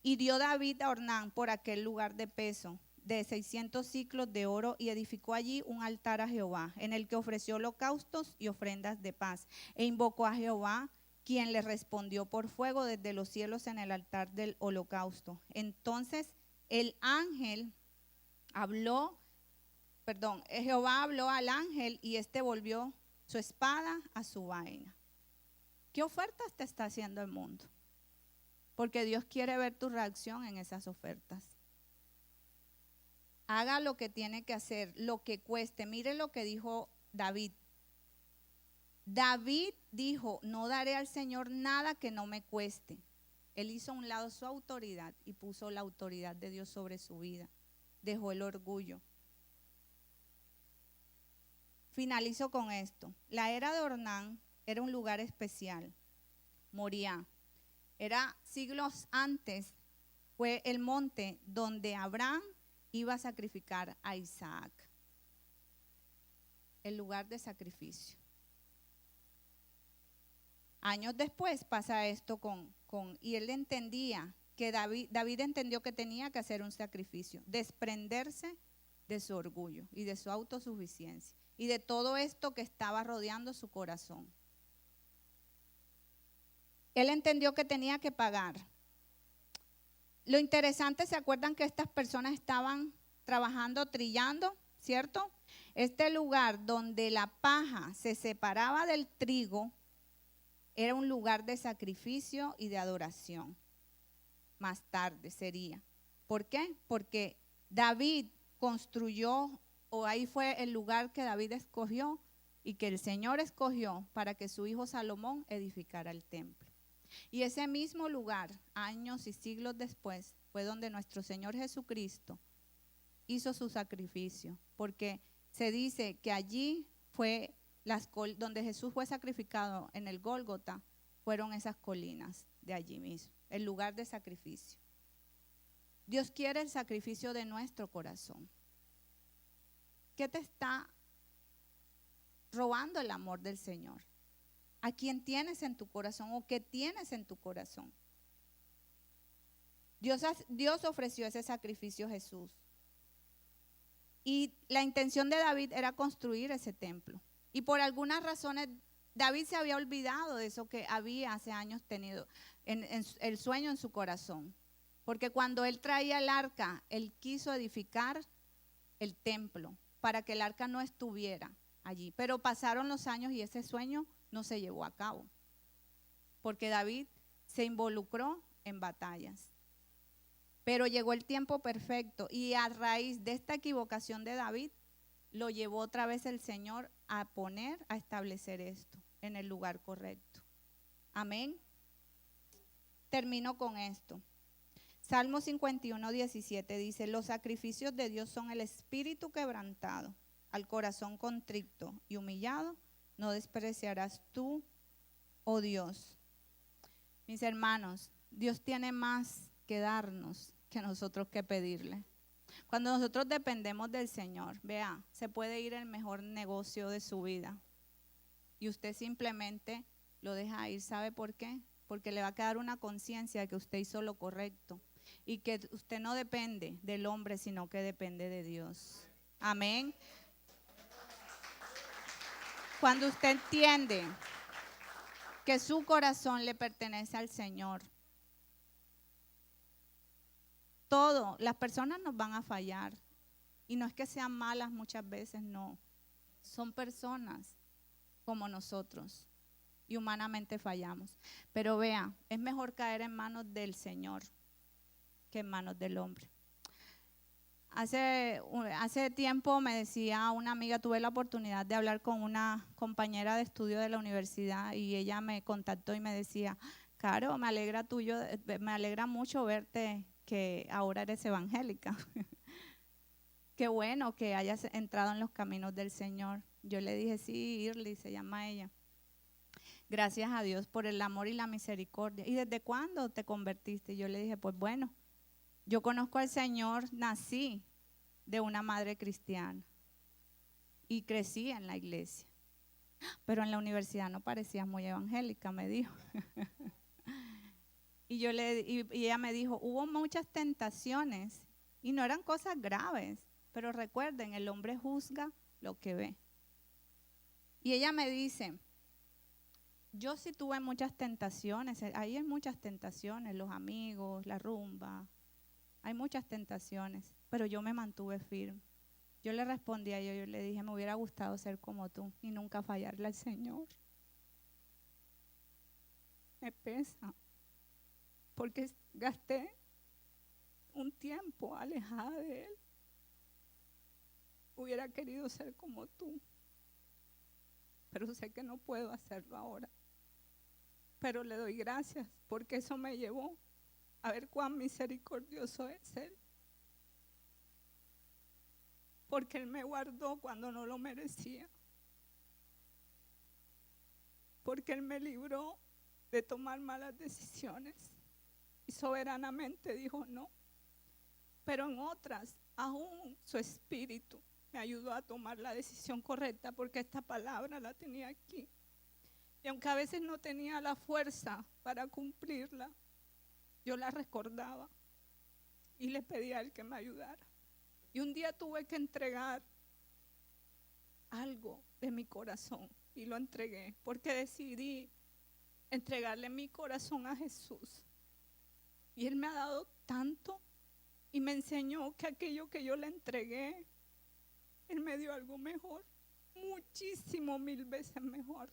Y dio David a Ornán por aquel lugar de peso de 600 siclos de oro y edificó allí un altar a Jehová, en el que ofreció holocaustos y ofrendas de paz. E invocó a Jehová, quien le respondió por fuego desde los cielos en el altar del holocausto. Entonces el ángel Jehová habló al ángel y éste volvió su espada a su vaina. ¿Qué ofertas te está haciendo el mundo? Porque Dios quiere ver tu reacción en esas ofertas. Haga lo que tiene que hacer, lo que cueste. Mire lo que dijo David. David dijo, no daré al Señor nada que no me cueste. Él hizo a un lado su autoridad y puso la autoridad de Dios sobre su vida. Dejó el orgullo. Finalizo con esto. La era de Ornán era un lugar especial. Moriah. Era siglos antes, fue el monte donde Abraham iba a sacrificar a Isaac. El lugar de sacrificio. Años después pasa esto y él entendía que David entendió que tenía que hacer un sacrificio, desprenderse de su orgullo y de su autosuficiencia y de todo esto que estaba rodeando su corazón. Él entendió que tenía que pagar. Lo interesante, ¿se acuerdan que estas personas estaban trabajando, trillando, cierto? Este lugar donde la paja se separaba del trigo era un lugar de sacrificio y de adoración. Más tarde sería. ¿Por qué? Porque David construyó, o ahí fue el lugar que David escogió y que el Señor escogió para que su hijo Salomón edificara el templo. Y ese mismo lugar, años y siglos después, fue donde nuestro Señor Jesucristo hizo su sacrificio, porque se dice que allí fue donde Jesús fue sacrificado, en el Gólgota, fueron esas colinas de allí mismo, el lugar de sacrificio. Dios quiere el sacrificio de nuestro corazón. ¿Qué te está robando el amor del Señor? ¿A quién tienes en tu corazón o qué tienes en tu corazón? Dios ofreció ese sacrificio a Jesús. Y la intención de David era construir ese templo. Y por algunas razones David se había olvidado de eso que había hace años tenido, en el sueño en su corazón. Porque cuando él traía el arca, él quiso edificar el templo para que el arca no estuviera allí. Pero pasaron los años y ese sueño no se llevó a cabo. Porque David se involucró en batallas. Pero llegó el tiempo perfecto y a raíz de esta equivocación de David, lo llevó otra vez el Señor a establecer esto en el lugar correcto. Amén. Termino con esto. Salmo 51, 17 dice: los sacrificios de Dios son el espíritu quebrantado, al corazón contrito y humillado, no despreciarás tú, oh Dios. Mis hermanos, Dios tiene más que darnos que nosotros que pedirle. Cuando nosotros dependemos del Señor, vea, se puede ir el mejor negocio de su vida y usted simplemente lo deja ir. ¿Sabe por qué? Porque le va a quedar una conciencia de que usted hizo lo correcto y que usted no depende del hombre, sino que depende de Dios. Amén. Cuando usted entiende que su corazón le pertenece al Señor, las personas nos van a fallar. Y no es que sean malas muchas veces, no. Son personas como nosotros y humanamente fallamos. Pero vea, es mejor caer en manos del Señor que en manos del hombre. Hace tiempo me decía una amiga, tuve la oportunidad de hablar con una compañera de estudio de la universidad y ella me contactó y me decía: Caro, me alegra mucho verte que ahora eres evangélica. Qué bueno que hayas entrado en los caminos del Señor. Yo le dije: sí, Irly, se llama ella. Gracias a Dios por el amor y la misericordia. ¿Y desde cuándo te convertiste? Yo le dije: pues bueno, yo conozco al Señor, nací de una madre cristiana y crecí en la iglesia. Pero en la universidad no parecías muy evangélica, me dijo. Y ella me dijo: hubo muchas tentaciones y no eran cosas graves, pero recuerden, el hombre juzga lo que ve. Y ella me dice: yo sí tuve muchas tentaciones, ahí hay muchas tentaciones, los amigos, la rumba, hay muchas tentaciones, pero yo me mantuve firme. Yo le respondí a ella, yo le dije: me hubiera gustado ser como tú y nunca fallarle al Señor. Me pesa, porque gasté un tiempo alejada de Él. Hubiera querido ser como tú, pero sé que no puedo hacerlo ahora. Pero le doy gracias porque eso me llevó a ver cuán misericordioso es Él. Porque Él me guardó cuando no lo merecía. Porque Él me libró de tomar malas decisiones y soberanamente dijo no. Pero en otras, aún su espíritu me ayudó a tomar la decisión correcta, porque esta palabra la tenía aquí. Y aunque a veces no tenía la fuerza para cumplirla, yo la recordaba y le pedía a Él que me ayudara. Y un día tuve que entregar algo de mi corazón y lo entregué porque decidí entregarle mi corazón a Jesús. Y Él me ha dado tanto y me enseñó que aquello que yo le entregué, Él me dio algo mejor, muchísimo, 1000 veces mejor.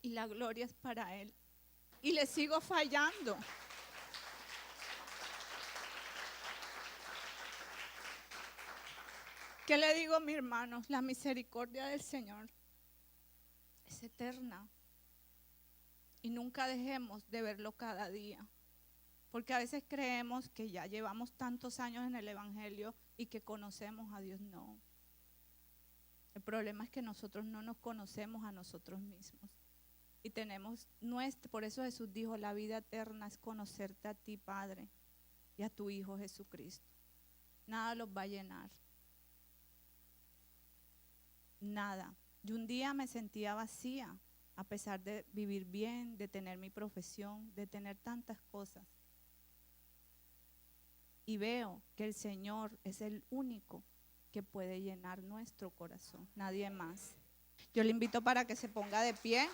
Y la gloria es para Él. Y le sigo fallando. ¿Qué le digo, mis hermanos? La misericordia del Señor es eterna. Y nunca dejemos de verlo cada día. Porque a veces creemos que ya llevamos tantos años en el Evangelio y que conocemos a Dios. No. El problema es que nosotros no nos conocemos a nosotros mismos. Y por eso Jesús dijo, la vida eterna es conocerte a ti, Padre, y a tu Hijo Jesucristo. Nada los va a llenar. Nada. Yo un día me sentía vacía, a pesar de vivir bien, de tener mi profesión, de tener tantas cosas. Y veo que el Señor es el único que puede llenar nuestro corazón, nadie más. Yo le invito para que se ponga de pie.